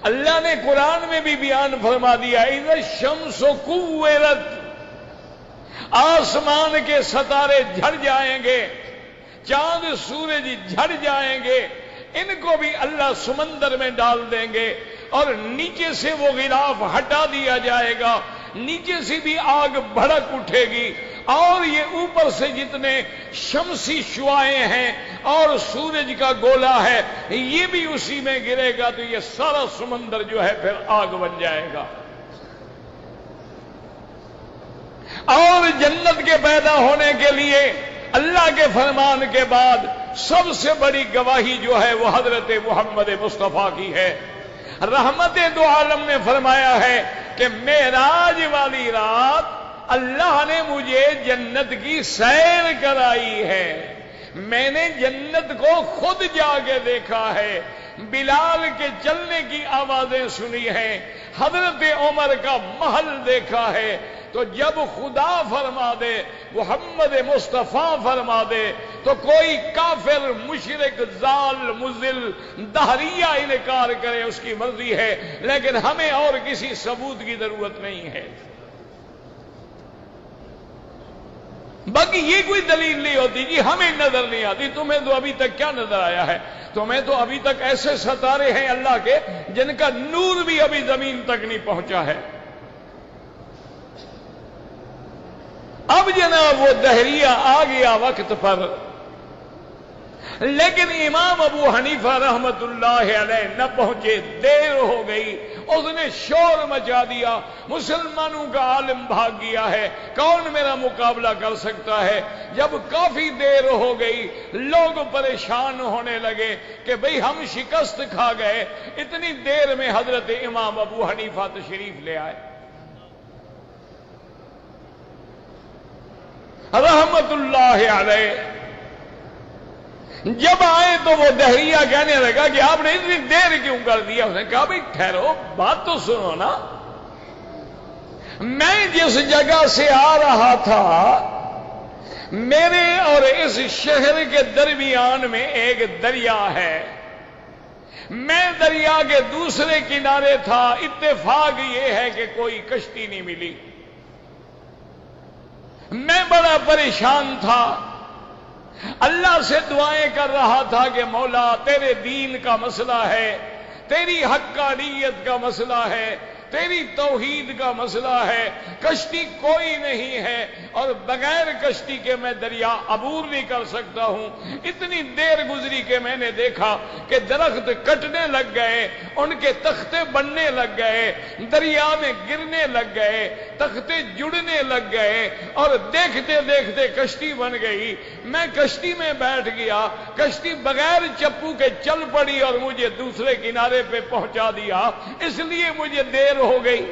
اللہ نے قرآن میں بھی بیان فرما دیا اذا الشمس کورت، آسمان کے ستارے جھڑ جائیں گے، چاند سورج جھڑ جائیں گے، ان کو بھی اللہ سمندر میں ڈال دیں گے، اور نیچے سے وہ غلاف ہٹا دیا جائے گا، نیچے سے بھی آگ بھڑک اٹھے گی، اور یہ اوپر سے جتنے شمسی شعاعیں ہیں اور سورج کا گولا ہے یہ بھی اسی میں گرے گا، تو یہ سارا سمندر جو ہے پھر آگ بن جائے گا۔ اور جنت کے پیدا ہونے کے لیے اللہ کے فرمان کے بعد سب سے بڑی گواہی جو ہے وہ حضرت محمد مصطفیٰ کی ہے۔ رحمت دو عالم نے فرمایا ہے کہ معراج والی رات اللہ نے مجھے جنت کی سیر کرائی ہے، میں نے جنت کو خود جا کے دیکھا ہے، بلال کے چلنے کی آوازیں سنی ہیں، حضرت عمر کا محل دیکھا ہے۔ تو جب خدا فرما دے، محمد مصطفیٰ فرما دے، تو کوئی کافر مشرک ضال مضل دہریہ انکار کرے اس کی مرضی ہے، لیکن ہمیں اور کسی ثبوت کی ضرورت نہیں ہے۔ باقی یہ کوئی دلیل نہیں ہوتی جی ہمیں نظر نہیں آتی، تمہیں تو ابھی تک کیا نظر آیا ہے؟ تمہیں تو ابھی تک ایسے ستارے ہیں اللہ کے جن کا نور بھی ابھی زمین تک نہیں پہنچا ہے۔ اب جناب وہ دہریہ آ گیا وقت پر، لیکن امام ابو حنیفہ رحمت اللہ علیہ نہ پہنچے، دیر ہو گئی، اس نے شور مچا دیا، مسلمانوں کا عالم بھاگ گیا ہے، کون میرا مقابلہ کر سکتا ہے؟ جب کافی دیر ہو گئی لوگ پریشان ہونے لگے کہ بھئی ہم شکست کھا گئے، اتنی دیر میں حضرت امام ابو حنیفہ تشریف لے آئے رحمت اللہ علیہ۔ جب آئے تو وہ دہریہ کہنے لگا کہ آپ نے اتنی دیر کیوں کر دیا؟ اس نے کہا بھئی ٹھہرو، بات تو سنو نا، میں جس جگہ سے آ رہا تھا میرے اور اس شہر کے درمیان میں ایک دریا ہے، میں دریا کے دوسرے کنارے تھا، اتفاق یہ ہے کہ کوئی کشتی نہیں ملی، میں بڑا پریشان تھا، اللہ سے دعائیں کر رہا تھا کہ مولا تیرے دین کا مسئلہ ہے، تیری حقانیت کا مسئلہ ہے، تیری توحید کا مسئلہ ہے، کشتی کوئی نہیں ہے اور بغیر کشتی کے میں دریا عبور نہیں کر سکتا ہوں۔ اتنی دیر گزری کہ میں نے دیکھا کہ درخت کٹنے لگ گئے، ان کے تختے بننے لگ گئے، دریا میں گرنے لگ گئے، تختے جڑنے لگ گئے، اور دیکھتے دیکھتے کشتی بن گئی۔ میں کشتی میں بیٹھ گیا، کشتی بغیر چپو کے چل پڑی اور مجھے دوسرے کنارے پہ پہنچا دیا، اس لیے مجھے دیر ہو گئی۔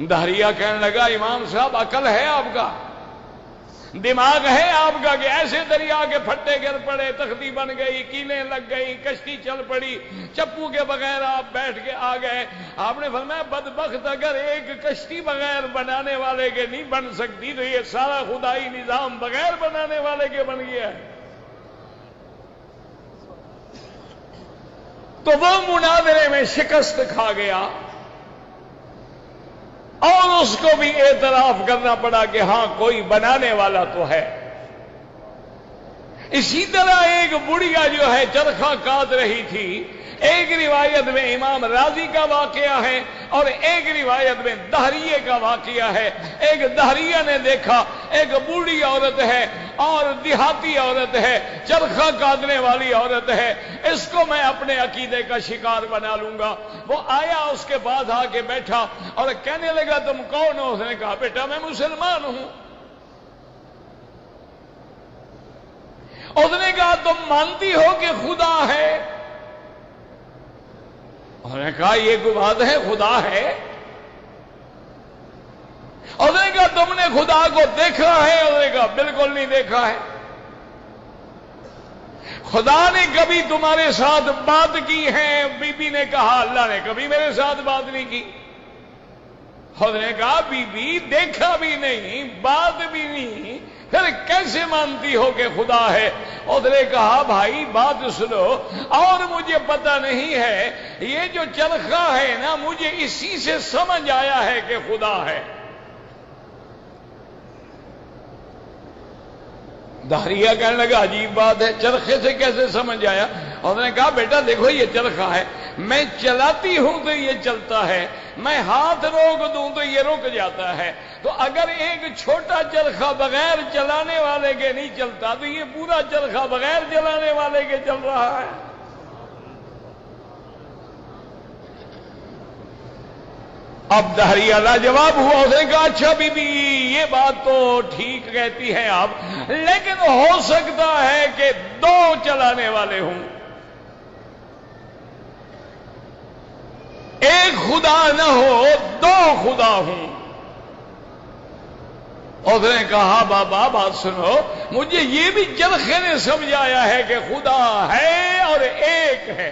دہریہ کہنے لگا امام صاحب عقل ہے آپ کا، دماغ ہے آپ کا کہ ایسے دریا کے پھٹے گر پڑے، تختی بن گئی، کیلیں لگ گئی، کشتی چل پڑی، چپو کے بغیر آپ بیٹھ کے آ گئے۔ آپ نے فرمایا بدبخت اگر ایک کشتی بغیر بنانے والے کے نہیں بن سکتی تو یہ سارا خدائی نظام بغیر بنانے والے کے بن گیا ہے۔ تو وہ مناظرے میں شکست کھا گیا اور اس کو بھی اعتراف کرنا پڑا کہ ہاں کوئی بنانے والا تو ہے۔ اسی طرح ایک بڑھیا جو ہے چرخہ کاٹ رہی تھی، ایک روایت میں امام راضی کا واقعہ ہے اور ایک روایت میں دہریے کا واقعہ ہے۔ ایک دہریہ نے دیکھا ایک بوڑھی عورت ہے اور دیہاتی عورت ہے، چرخہ کاٹنے والی عورت ہے، اس کو میں اپنے عقیدے کا شکار بنا لوں گا۔ وہ آیا اس کے پاس آ کے بیٹھا اور کہنے لگا تم کون ہو؟ اس نے کہا بیٹا میں مسلمان ہوں۔ اس نے کہا تم مانتی ہو کہ خدا ہے؟ اس نے کہا یہ کوئی بات ہے، خدا ہے۔ اس نے کہا تم نے خدا کو دیکھا ہے؟ اس نے کہا بالکل نہیں دیکھا ہے۔ خدا نے کبھی تمہارے ساتھ بات کی ہے؟ بی بی نے کہا اللہ نے کبھی میرے ساتھ بات نہیں کی۔ اس نے کہا بی بی دیکھا بھی نہیں، بات بھی نہیں، پھر کیسے مانتی ہو کہ خدا ہے؟ اس نے کہا بھائی بات سنو، اور مجھے پتہ نہیں ہے، یہ جو چرخا ہے نا مجھے اسی سے سمجھ آیا ہے کہ خدا ہے۔ دہریہ کہنے لگا عجیب بات ہے، چرخے سے کیسے سمجھ آیا؟ اور نے کہا بیٹا دیکھو یہ چرخا ہے، میں چلاتی ہوں تو یہ چلتا ہے، میں ہاتھ روک دوں تو یہ رک جاتا ہے، تو اگر ایک چھوٹا چرخا بغیر چلانے والے کے نہیں چلتا تو یہ پورا چرخا بغیر چلانے والے کے چل رہا ہے۔ اب دہریہ لاجواب ہوا، اس نے کہا اچھا بی بی یہ بات تو ٹھیک کہتی ہیں آپ، لیکن ہو سکتا ہے کہ دو چلانے والے ہوں، ایک خدا نہ ہو دو خدا ہوں۔ اس نے کہا بابا بات سنو، مجھے یہ بھی چرخے نے سمجھایا ہے کہ خدا ہے اور ایک ہے۔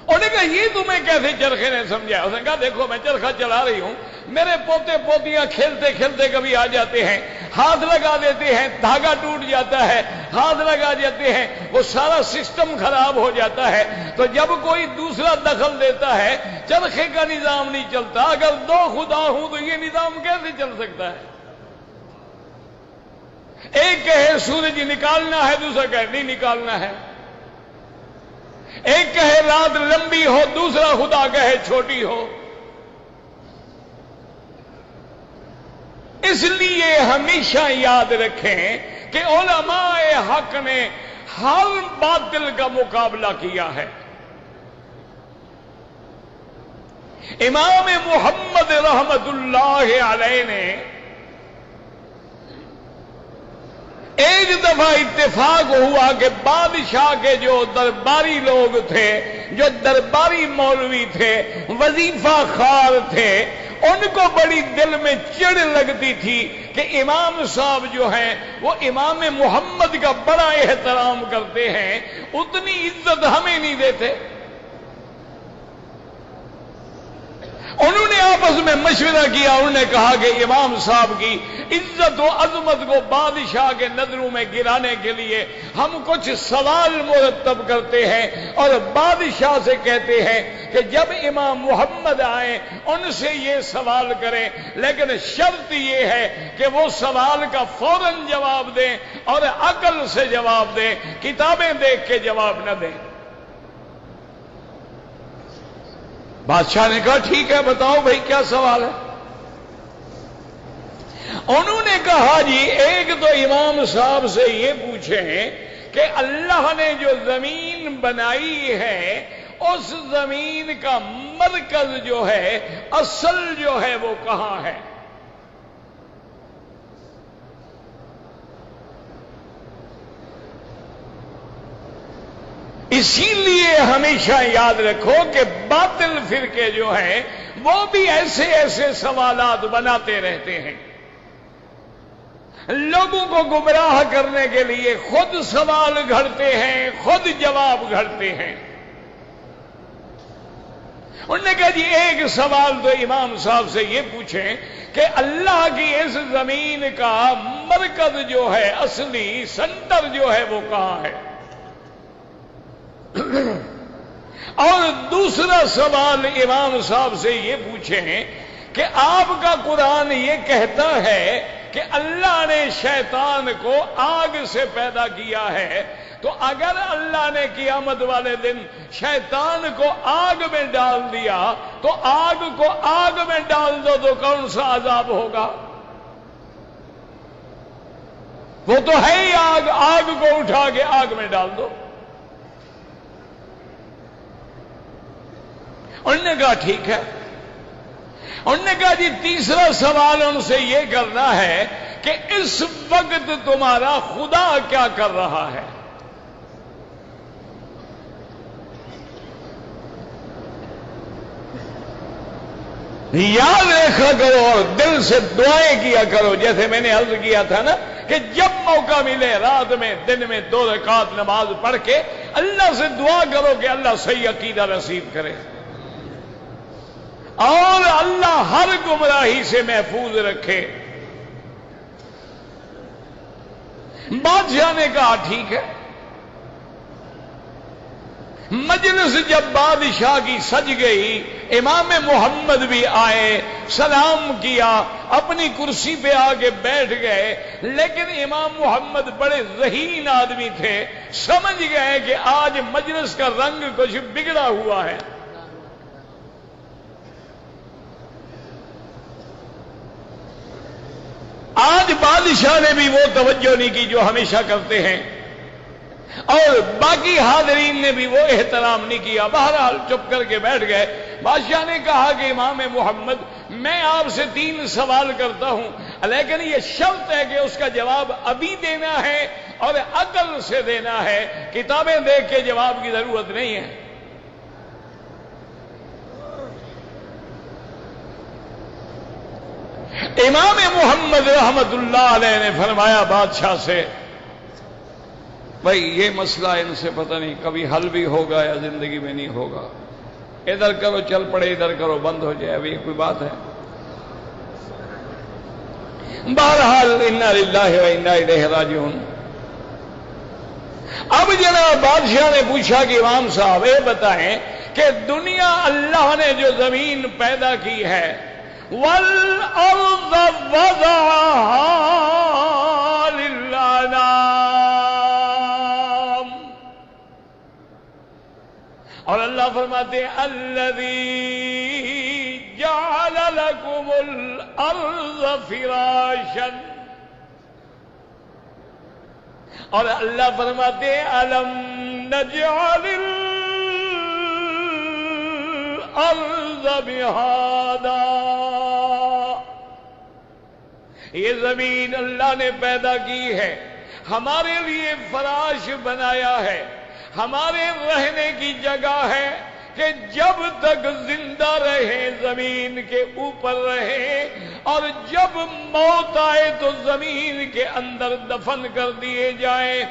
انہوں نے کہا یہ تمہیں کیسے چرخے نے سمجھایا؟ اس نے کہا دیکھو میں چرخا چلا رہی ہوں، میرے پوتے پوتیاں کھیلتے کھیلتے کبھی آ جاتے ہیں، ہاتھ لگا دیتے ہیں، دھاگا ٹوٹ جاتا ہے، ہاتھ لگا جاتے ہیں، وہ سارا سسٹم خراب ہو جاتا ہے، تو جب کوئی دوسرا دخل دیتا ہے چرخے کا نظام نہیں چلتا۔ اگر دو خدا ہوں تو یہ نظام کیسے چل سکتا ہے؟ ایک کہے سورج نکالنا ہے، دوسرا کہے نہیں نکالنا ہے، ایک کہے رات لمبی ہو، دوسرا خدا کہے چھوٹی ہو۔ اس لیے ہمیشہ یاد رکھیں کہ علماء حق نے ہر باطل کا مقابلہ کیا ہے۔ امام محمد رحمت اللہ علیہ نے ایک دفعہ اتفاق ہوا کہ بادشاہ کے جو درباری لوگ تھے، جو درباری مولوی تھے، وظیفہ خوار تھے، ان کو بڑی دل میں چڑ لگتی تھی کہ امام صاحب جو ہیں وہ امام محمد کا بڑا احترام کرتے ہیں، اتنی عزت ہمیں نہیں دیتے۔ انہوں نے آپس میں مشورہ کیا، انہوں نے کہا کہ امام صاحب کی عزت و عظمت کو بادشاہ کے نظروں میں گرانے کے لیے ہم کچھ سوال مرتب کرتے ہیں اور بادشاہ سے کہتے ہیں کہ جب امام محمد آئیں ان سے یہ سوال کریں، لیکن شرط یہ ہے کہ وہ سوال کا فوراً جواب دیں اور عقل سے جواب دیں، کتابیں دیکھ کے جواب نہ دیں۔ بادشاہ نے کہا ٹھیک ہے بتاؤ بھائی کیا سوال ہے؟ انہوں نے کہا جی ایک تو امام صاحب سے یہ پوچھیں کہ اللہ نے جو زمین بنائی ہے اس زمین کا مرکز جو ہے، اصل جو ہے وہ کہاں ہے؟ اسی لیے ہمیشہ یاد رکھو کہ باطل فرقے جو ہیں وہ بھی ایسے ایسے سوالات بناتے رہتے ہیں، لوگوں کو گمراہ کرنے کے لیے خود سوال گھڑتے ہیں، خود جواب گھڑتے ہیں۔ انہوں نے کہا جی ایک سوال تو امام صاحب سے یہ پوچھیں کہ اللہ کی اس زمین کا مرکز جو ہے، اصلی سنٹر جو ہے وہ کہاں ہے؟ اور دوسرا سوال امام صاحب سے یہ پوچھیں کہ آپ کا قرآن یہ کہتا ہے کہ اللہ نے شیطان کو آگ سے پیدا کیا ہے، تو اگر اللہ نے قیامت والے دن شیطان کو آگ میں ڈال دیا تو آگ کو آگ میں ڈال دو تو کون سا عذاب ہوگا؟ وہ تو ہے ہی آگ، آگ کو اٹھا کے آگ میں ڈال دو۔ انہوں نے کہا ٹھیک ہے۔ انہوں نے کہا جی تیسرا سوال ان سے یہ کرنا ہے کہ اس وقت تمہارا خدا کیا کر رہا ہے؟ یاد رکھا کرو اور دل سے دعائیں کیا کرو، جیسے میں نے عرض کیا تھا نا کہ جب موقع ملے رات میں دن میں 2 رکعت نماز پڑھ کے اللہ سے دعا کرو کہ اللہ صحیح عقیدہ نصیب کرے۔ اور اللہ ہر گمراہی سے محفوظ رکھے۔ بادشاہ نے کہا ٹھیک ہے۔ مجلس جب بادشاہ کی سج گئی، امام محمد بھی آئے، سلام کیا، اپنی کرسی پہ آ کے بیٹھ گئے، لیکن امام محمد بڑے ذہین آدمی تھے، سمجھ گئے کہ آج مجلس کا رنگ کچھ بگڑا ہوا ہے۔ آج بادشاہ نے بھی وہ توجہ نہیں کی جو ہمیشہ کرتے ہیں، اور باقی حاضرین نے بھی وہ احترام نہیں کیا، بہرحال چپ کر کے بیٹھ گئے۔ بادشاہ نے کہا کہ امام محمد، میں آپ سے 3 سوال کرتا ہوں، لیکن یہ شرط ہے کہ اس کا جواب ابھی دینا ہے اور عقل سے دینا ہے، کتابیں دیکھ کے جواب کی ضرورت نہیں ہے۔ امام محمد رحمت اللہ علیہ نے فرمایا بادشاہ سے، بھائی یہ مسئلہ ان سے پتہ نہیں کبھی حل بھی ہوگا یا زندگی میں نہیں ہوگا، ادھر کرو چل پڑے، ادھر کرو بند ہو جائے، ابھی کوئی بات ہے؟ بہرحال انا للہ و انا الیہ راجعون۔ اب جناب بادشاہ نے پوچھا کہ امام صاحب یہ بتائیں کہ دنیا اللہ نے جو زمین پیدا کی ہے، وَالْأَرْضَ وَضَعَهَا لِلْأَنَامِ، اور اللہ فرماتے ہیں الَّذِي جَعَلَ لَكُمُ الْأَرْضَ فِرَاشًا، اور اللہ فرماتے ہیں أَلَمْ نَجْعَلِ الْأَرْضَ بِهَادًا، یہ زمین اللہ نے پیدا کی ہے، ہمارے لیے فراش بنایا ہے، ہمارے رہنے کی جگہ ہے کہ جب تک زندہ رہے زمین کے اوپر رہے، اور جب موت آئے تو زمین کے اندر دفن کر دیے جائیں،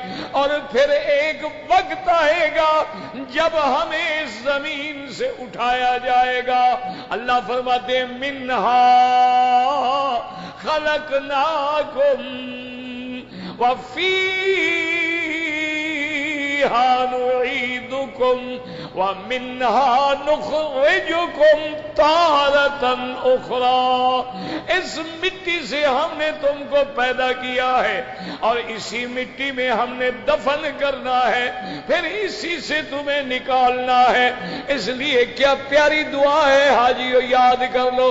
اور پھر ایک وقت آئے گا جب ہمیں اس زمین سے اٹھایا جائے گا۔ اللہ فرماتے ہیں منہا خلقناکم وفیہا نعیدکم ومنہا نخرجکم تارۃ اخری، اس مٹی سے ہم نے تم کو پیدا کیا ہے، اور اسی مٹی میں ہم نے دفن کرنا ہے، پھر اسی سے تمہیں نکالنا ہے۔ اس لیے کیا پیاری دعا ہے حاجیو، یاد کر لو،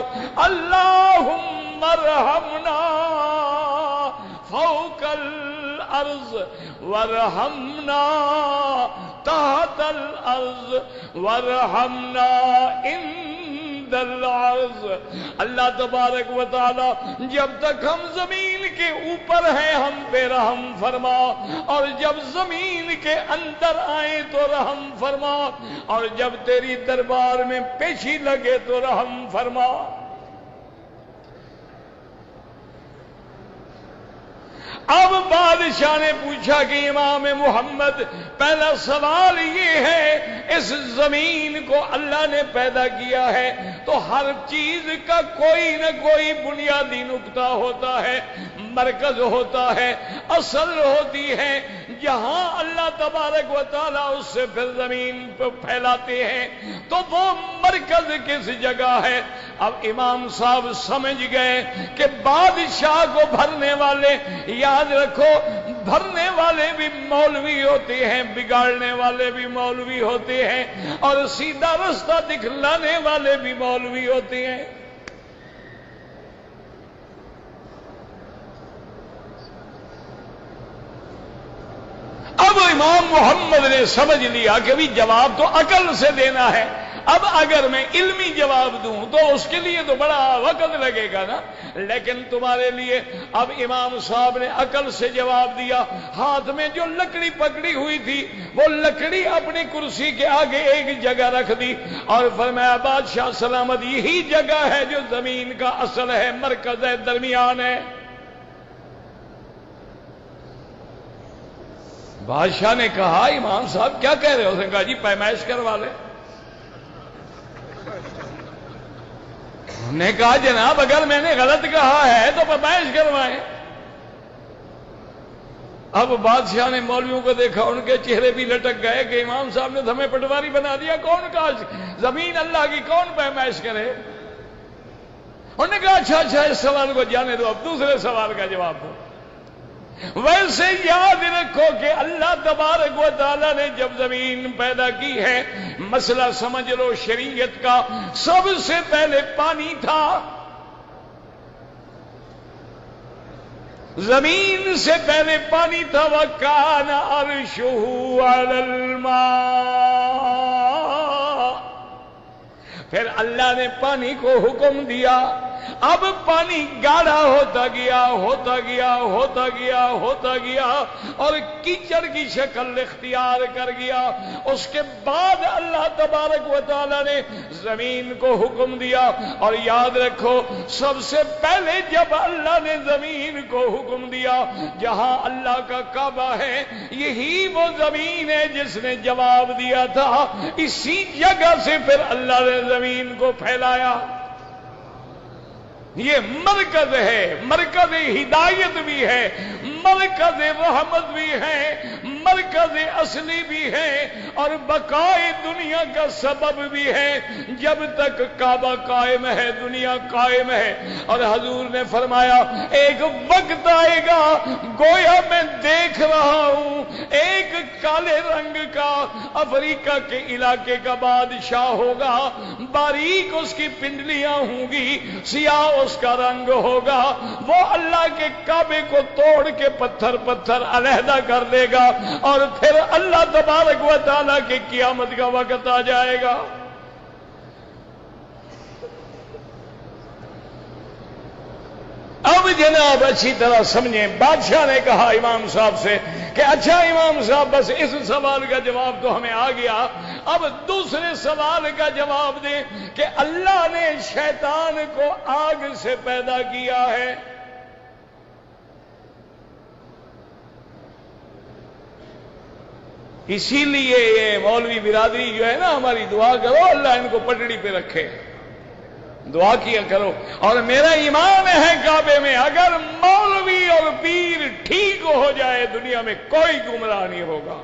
اللہم ارحمنا فوق الارض وارحمنا تحت الارض وارحمنا عند العرض۔ اللہ تبارک و تعالی جب تک ہم زمین کے اوپر ہیں ہم پہ رحم فرما، اور جب زمین کے اندر آئیں تو رحم فرما، اور جب تیری دربار میں پیشی لگے تو رحم فرما۔ اب بادشاہ نے پوچھا کہ امام محمد، پہلا سوال یہ ہے، اس زمین کو اللہ نے پیدا کیا ہے تو ہر چیز کا کوئی نہ کوئی بنیادی نقطہ ہوتا ہے، مرکز ہوتا ہے، اصل ہوتی ہے، جہاں اللہ تبارک و تعالیٰ اس سے پھر زمین پہ پھیلاتے ہیں، تو وہ مرکز کس جگہ ہے؟ اب امام صاحب سمجھ گئے کہ بادشاہ کو بھرنے والے، یاد رکھو بھرنے والے بھی مولوی ہوتے ہیں، بگاڑنے والے بھی مولوی ہوتے ہیں، اور سیدھا رستہ دکھلانے والے بھی مولوی ہوتے ہیں۔ اب امام محمد نے سمجھ لیا کہ بھی جواب تو عقل سے دینا ہے، اب اگر میں علمی جواب دوں تو اس کے لیے تو بڑا وقت لگے گا نا، لیکن تمہارے لیے اب امام صاحب نے عقل سے جواب دیا۔ ہاتھ میں جو لکڑی پکڑی ہوئی تھی وہ لکڑی اپنی کرسی کے آگے ایک جگہ رکھ دی، اور فرمایا بادشاہ سلامت، یہی جگہ ہے جو زمین کا اصل ہے، مرکز ہے، درمیان ہے۔ بادشاہ نے کہا امام صاحب کیا کہہ رہے ہو؟ اس نے کہا جی پیمائش کروا لے۔ انہوں نے کہا جناب اگر میں نے غلط کہا ہے تو پیمائش کروائیں۔ اب بادشاہ نے مولویوں کو دیکھا، ان کے چہرے بھی لٹک گئے کہ امام صاحب نے ہمیں پٹواری بنا دیا، کون کہا زمین اللہ کی کون پیمائش کرے؟ انہوں نے کہا اچھا اس سوال کو جانے دو، اب دوسرے سوال کا جواب دو۔ ویسے یاد رکھو کہ اللہ تبارک و تعالیٰ نے جب زمین پیدا کی ہے، مسئلہ سمجھ لو شریعت کا، سب سے پہلے پانی تھا۔ زمین سے پہلے پانی تھا، وَكَانَ عَرْشُهُ عَلَى الْمَاءِ۔ پھر اللہ نے پانی کو حکم دیا، اب پانی گاڑھا ہوتا گیا اور کیچڑ کی شکل اختیار کر گیا۔ اس کے بعد اللہ تبارک و تعالی نے زمین کو حکم دیا، اور یاد رکھو سب سے پہلے جب اللہ نے زمین کو حکم دیا، جہاں اللہ کا کعبہ ہے یہی وہ زمین ہے جس نے جواب دیا تھا، اسی جگہ سے پھر اللہ نے زمین کو پھیلایا۔ یہ مرکز ہے، مرکز ہدایت بھی ہے، مرکز رحمت بھی ہے، مرکز اصلی بھی ہے، اور بقائے دنیا کا سبب بھی ہے۔ جب تک کعبہ قائم ہے دنیا قائم ہے۔ اور حضور نے فرمایا ایک وقت آئے گا گویا میں دیکھ رہا ہوں ایک کالے رنگ کا افریقہ کے علاقے کا بادشاہ ہوگا، باریک اس کی پنڈلیاں ہوں گی، سیاہ اس کا رنگ ہوگا، وہ اللہ کے کعبے کو توڑ کے پتھر علیحدہ کر دے گا، اور پھر اللہ تبارک و تعالیٰ کی قیامت کا وقت آ جائے گا۔ اب جناب اچھی طرح سمجھیں، بادشاہ نے کہا امام صاحب سے کہ اچھا امام صاحب بس اس سوال کا جواب تو ہمیں آ گیا، اب دوسرے سوال کا جواب دیں کہ اللہ نے شیطان کو آگ سے پیدا کیا ہے۔ اسی لیے یہ مولوی برادری جو ہے نا ہماری، دعا کرو اللہ ان کو پٹڑی پہ رکھے، دعا کیا کرو۔ اور میرا ایمان ہے کعبے میں اگر مولوی اور پیر ٹھیک ہو جائے دنیا میں کوئی گمراہ نہیں ہوگا۔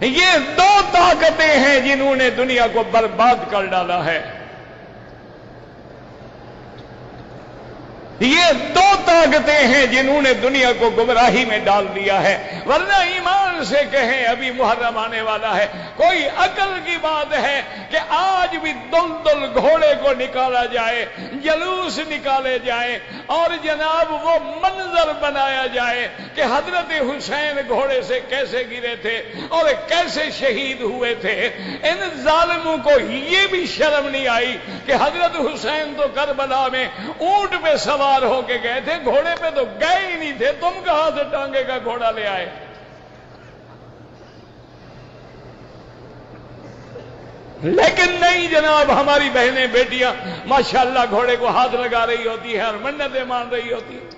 یہ دو طاقتیں ہیں جنہوں نے دنیا کو برباد کر ڈالا ہے، یہ دو طاقتیں ہیں جنہوں نے دنیا کو گمراہی میں ڈال دیا ہے۔ ورنہ ایمان سے کہیں ابھی محرم آنے والا ہے، کوئی عقل کی بات ہے کہ آج بھی دلدل گھوڑے کو نکالا جائے، جلوس نکالے جائیں، اور جناب وہ منظر بنایا جائے کہ حضرت حسین گھوڑے سے کیسے گرے تھے اور کیسے شہید ہوئے تھے۔ ان ظالموں کو یہ بھی شرم نہیں آئی کہ حضرت حسین تو کربلا میں اونٹ پہ سوار ہو کے گئے تھے، گھوڑے پہ تو گئے ہی نہیں تھے، تم کہاں سے ٹانگے کا گھوڑا لے آئے؟ لیکن نہیں جناب، ہماری بہنیں بیٹیاں ماشاءاللہ گھوڑے کو ہاتھ لگا رہی ہوتی ہیں اور منتیں مان رہی ہوتی ہیں۔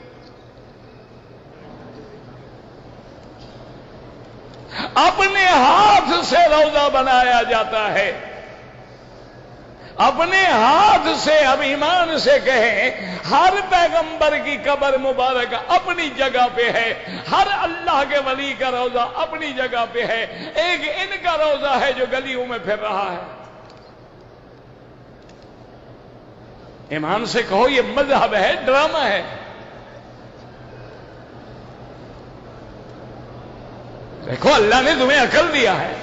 اپنے ہاتھ سے روضہ بنایا جاتا ہے، اپنے ہاتھ سے۔ اب ایمان سے کہیں ہر پیغمبر کی قبر مبارک اپنی جگہ پہ ہے، ہر اللہ کے ولی کا روضہ اپنی جگہ پہ ہے، ایک ان کا روضہ ہے جو گلیوں میں پھر رہا ہے۔ ایمان سے کہو یہ مذہب ہے، ڈرامہ ہے؟ دیکھو اللہ نے تمہیں عقل دیا ہے،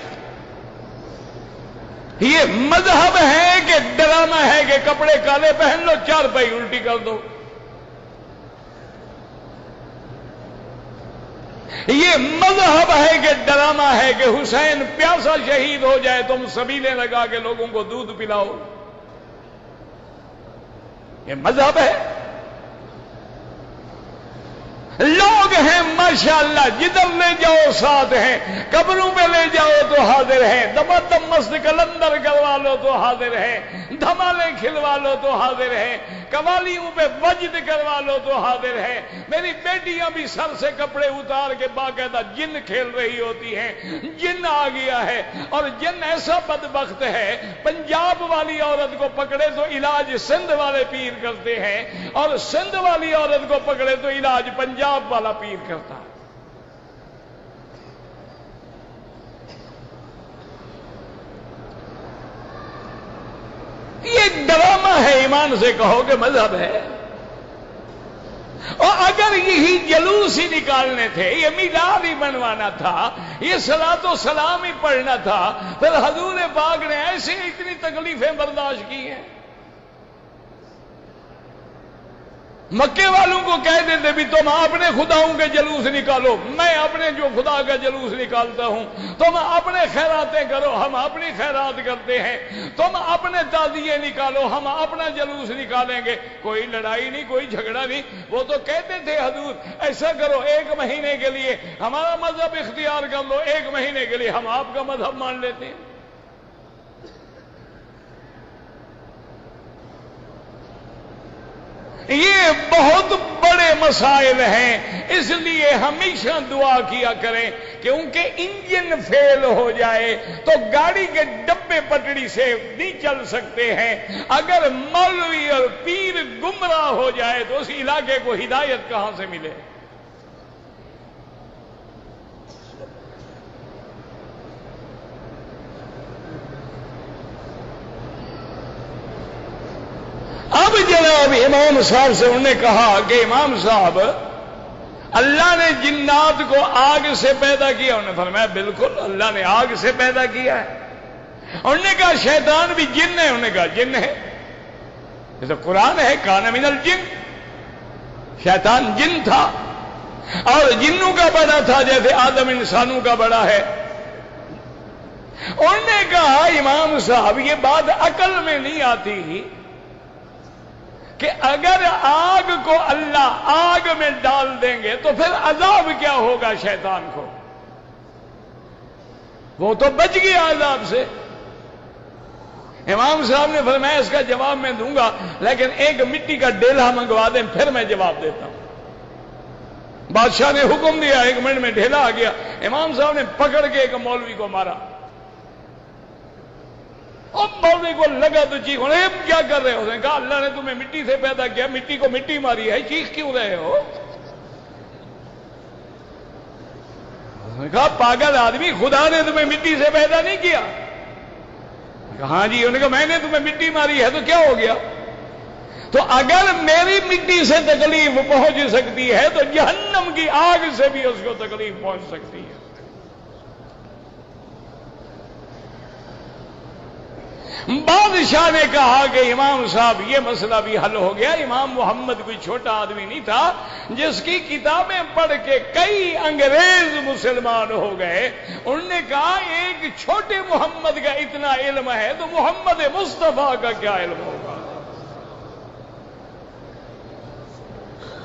یہ مذہب ہے کہ ڈرامہ ہے کہ کپڑے کالے پہن لو چار پائی الٹی کر دو؟ یہ مذہب ہے کہ ڈرامہ ہے کہ حسین پیاسا شہید ہو جائے تم سبیلے لگا کے لوگوں کو دودھ پلاؤ؟ یہ مذہب ہے؟ لوگ ہیں ماشاءاللہ، جدھر لے جاؤ ساتھ ہیں، قبروں میں لے جاؤ تو حاضر ہیں، دمادم مست کلندر کروا لو تو حاضر ہیں، دھمالے کھلوا لو تو حاضر ہیں، قوالیوں پہ وجد کروا لو تو حاضر ہیں۔ میری بیٹیاں بھی سر سے کپڑے اتار کے باقاعدہ جن کھیل رہی ہوتی ہیں، جن آ گیا ہے، اور جن ایسا بدبخت ہے، پنجاب والی عورت کو پکڑے تو علاج سندھ والے پیر کرتے ہیں، اور سندھ والی عورت کو پکڑے تو علاج پنجاب والا پیر کرتا ہے۔ یہ ڈرامہ ہے، ایمان سے کہو کہ مذہب ہے۔ اور اگر یہی جلوس ہی نکالنے تھے، یہ میلاد ہی بنوانا تھا، یہ صلاۃ و سلام ہی پڑھنا تھا، پھر حضور پاک نے ایسے اتنی تکلیفیں برداشت کی ہیں۔ مکے والوں کو کہہ دیتے بھی تم اپنے خداؤں کے جلوس نکالو، میں اپنے جو خدا کا جلوس نکالتا ہوں، تم اپنے خیراتیں کرو، ہم اپنی خیرات کرتے ہیں، تم اپنے تعزیے نکالو، ہم اپنا جلوس نکالیں گے، کوئی لڑائی نہیں، کوئی جھگڑا نہیں۔ وہ تو کہتے تھے حضور ایسا کرو، 1 مہینے کے لیے ہمارا مذہب اختیار کر لو، 1 مہینے کے لیے ہم آپ کا مذہب مان لیتے ہیں۔ یہ بہت بڑے مسائل ہیں، اس لیے ہمیشہ دعا کیا کریں کہ ان کے انجن فیل ہو جائے تو گاڑی کے ڈبے پٹڑی سے نہیں چل سکتے ہیں۔ اگر مولوی اور پیر گمراہ ہو جائے تو اس علاقے کو ہدایت کہاں سے ملے؟ اب جناب امام صاحب سے انہوں نے کہا کہ امام صاحب اللہ نے جنات کو آگ سے پیدا کیا؟ انہوں نے فرمایا بالکل اللہ نے آگ سے پیدا کیا ہے۔ انہوں نے کہا شیطان بھی جن ہے؟ انہوں نے کہا جن ہے، جیسے قرآن ہے کان من الجن، شیطان جن تھا اور جنوں کا بڑا تھا جیسے آدم انسانوں کا بڑا ہے۔ انہوں نے کہا امام صاحب یہ بات عقل میں نہیں آتی کہ اگر آگ کو اللہ آگ میں ڈال دیں گے تو پھر عذاب کیا ہوگا شیطان کو؟ وہ تو بچ گیا عذاب سے۔ امام صاحب نے فرمایا اس کا جواب میں دوں گا، لیکن ایک مٹی کا ڈیلا منگوا دیں پھر میں جواب دیتا ہوں۔ بادشاہ نے حکم دیا، 1 منٹ میں ڈھیلا آ گیا۔ امام صاحب نے پکڑ کے ایک مولوی کو مارا، اب مولوی کو لگا تو چیخ، کیا کر رہے ہو؟ اس نے کہا اللہ نے تمہیں مٹی سے پیدا کیا، مٹی کو مٹی ماری ہے، چیخ کیوں رہے ہو؟ اس نے کہا پاگل آدمی، خدا نے تمہیں مٹی سے پیدا نہیں کیا؟ ہاں جی۔ انہوں نے کہا میں نے تمہیں مٹی ماری ہے تو کیا ہو گیا؟ تو اگر میری مٹی سے تکلیف پہنچ سکتی ہے تو جہنم کی آگ سے بھی اس کو تکلیف پہنچ سکتی ہے۔ بادشاہ نے کہا کہ امام صاحب یہ مسئلہ بھی حل ہو گیا۔ امام محمد کوئی چھوٹا آدمی نہیں تھا جس کی کتابیں پڑھ کے کئی انگریز مسلمان ہو گئے۔ انہوں نے کہا ایک چھوٹے محمد کا اتنا علم ہے تو محمد مصطفیٰ کا کیا علم ہوگا؟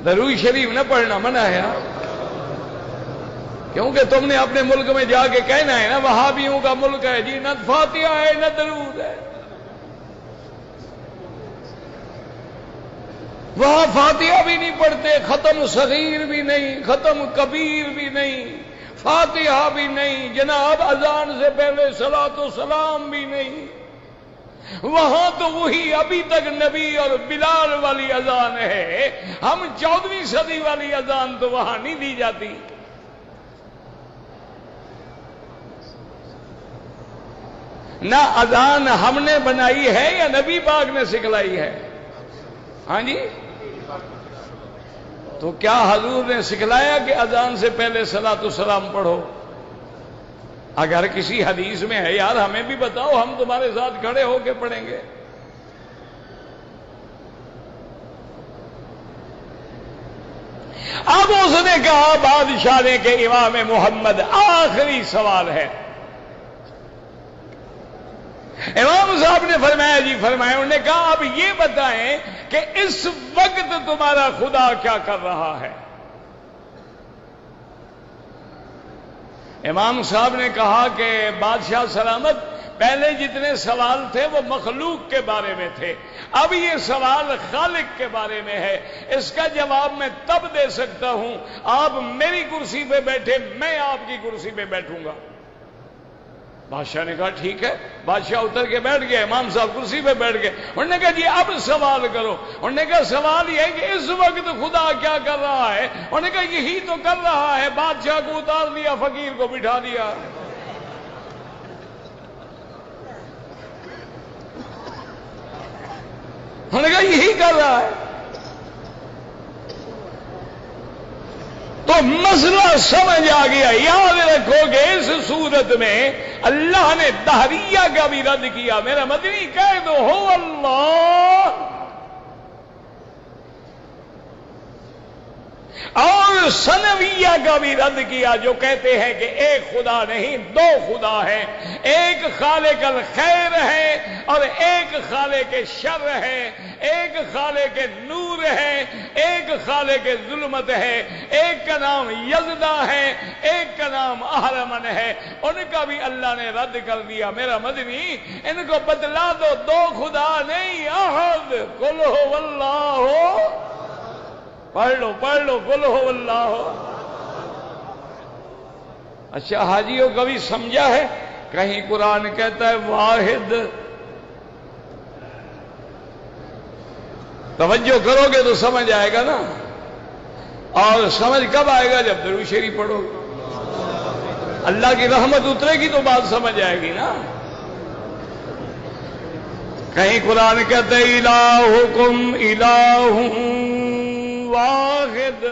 درود شریف نہ پڑھنا منع ہے، کیونکہ تم نے اپنے ملک میں جا کے کہنا ہے نا وہابیوں کا ملک ہے جی، نہ فاتحہ ہے نہ درود ہے۔ وہاں فاتحہ بھی نہیں پڑھتے، ختم صغیر بھی نہیں، ختم کبیر بھی نہیں، فاتحہ بھی نہیں، جناب اذان سے پہلے صلاۃ و سلام بھی نہیں۔ وہاں تو وہی ابھی تک نبی اور بلال والی اذان ہے، ہم 14ویں صدی والی اذان تو وہاں نہیں دی جاتی۔ نہ اذان ہم نے بنائی ہے یا نبی پاک نے سکھلائی ہے؟ ہاں جی، تو کیا حضور نے سکھلایا کہ اذان سے پہلے صلاۃ و سلام پڑھو؟ اگر کسی حدیث میں ہے یار ہمیں بھی بتاؤ، ہم تمہارے ساتھ کھڑے ہو کے پڑھیں گے۔ اب اس نے کہا بادشاہ نے کہ امام محمد آخری سوال ہے۔ امام صاحب نے فرمایا جی فرمایا۔ انہوں نے کہا اب یہ بتائیں کہ اس وقت تمہارا خدا کیا کر رہا ہے؟ امام صاحب نے کہا کہ بادشاہ سلامت پہلے جتنے سوال تھے وہ مخلوق کے بارے میں تھے، اب یہ سوال خالق کے بارے میں ہے، اس کا جواب میں تب دے سکتا ہوں آپ میری کرسی پہ بیٹھے، میں آپ کی کرسی پہ بیٹھوں گا۔ بادشاہ نے کہا ٹھیک ہے، بادشاہ اتر کے بیٹھ گئے، امام صاحب کرسی پہ بیٹھ گئے۔ انہوں نے کہا جی اب سوال کرو۔ انہوں نے کہا سوال یہ ہے کہ اس وقت خدا کیا کر رہا ہے؟ انہوں نے کہا یہی تو کر رہا ہے، بادشاہ کو اتار دیا، فقیر کو بٹھا دیا۔ انہوں نے کہا یہی کر رہا ہے۔ تو مسئلہ سمجھ آ گیا۔ یاد رکھو کہ اس صورت میں اللہ نے دہریہ کا بھی رد کیا۔ میرا مدنی کہہ دو ہو اللہ، اور سنویہ کا بھی رد کیا جو کہتے ہیں کہ ایک خدا نہیں دو خدا ہے، ایک خالق الخیر ہے اور ایک خالق شر ہے، ایک خالق نور ہے، ایک خالق ظلمت ہے، ایک کا نام یزدہ ہے، ایک کا نام اہرمن ہے۔ ان کا بھی اللہ نے رد کر دیا۔ میرا مدنی ان کو بتلا دو، دو خدا نہیں، احد، قل هو اللہ، پڑھ لو قل هو اللہ۔ اچھا حاجیوں کبھی سمجھا ہے کہیں قرآن کہتا ہے واحد؟ توجہ کرو گے تو سمجھ آئے گا نا، اور سمجھ کب آئے گا؟ جب درود شریف پڑھو گے، اللہ کی رحمت اترے گی تو بات سمجھ آئے گی نا۔ کہیں قرآن کہتا ہے الہکم الہ واحد۔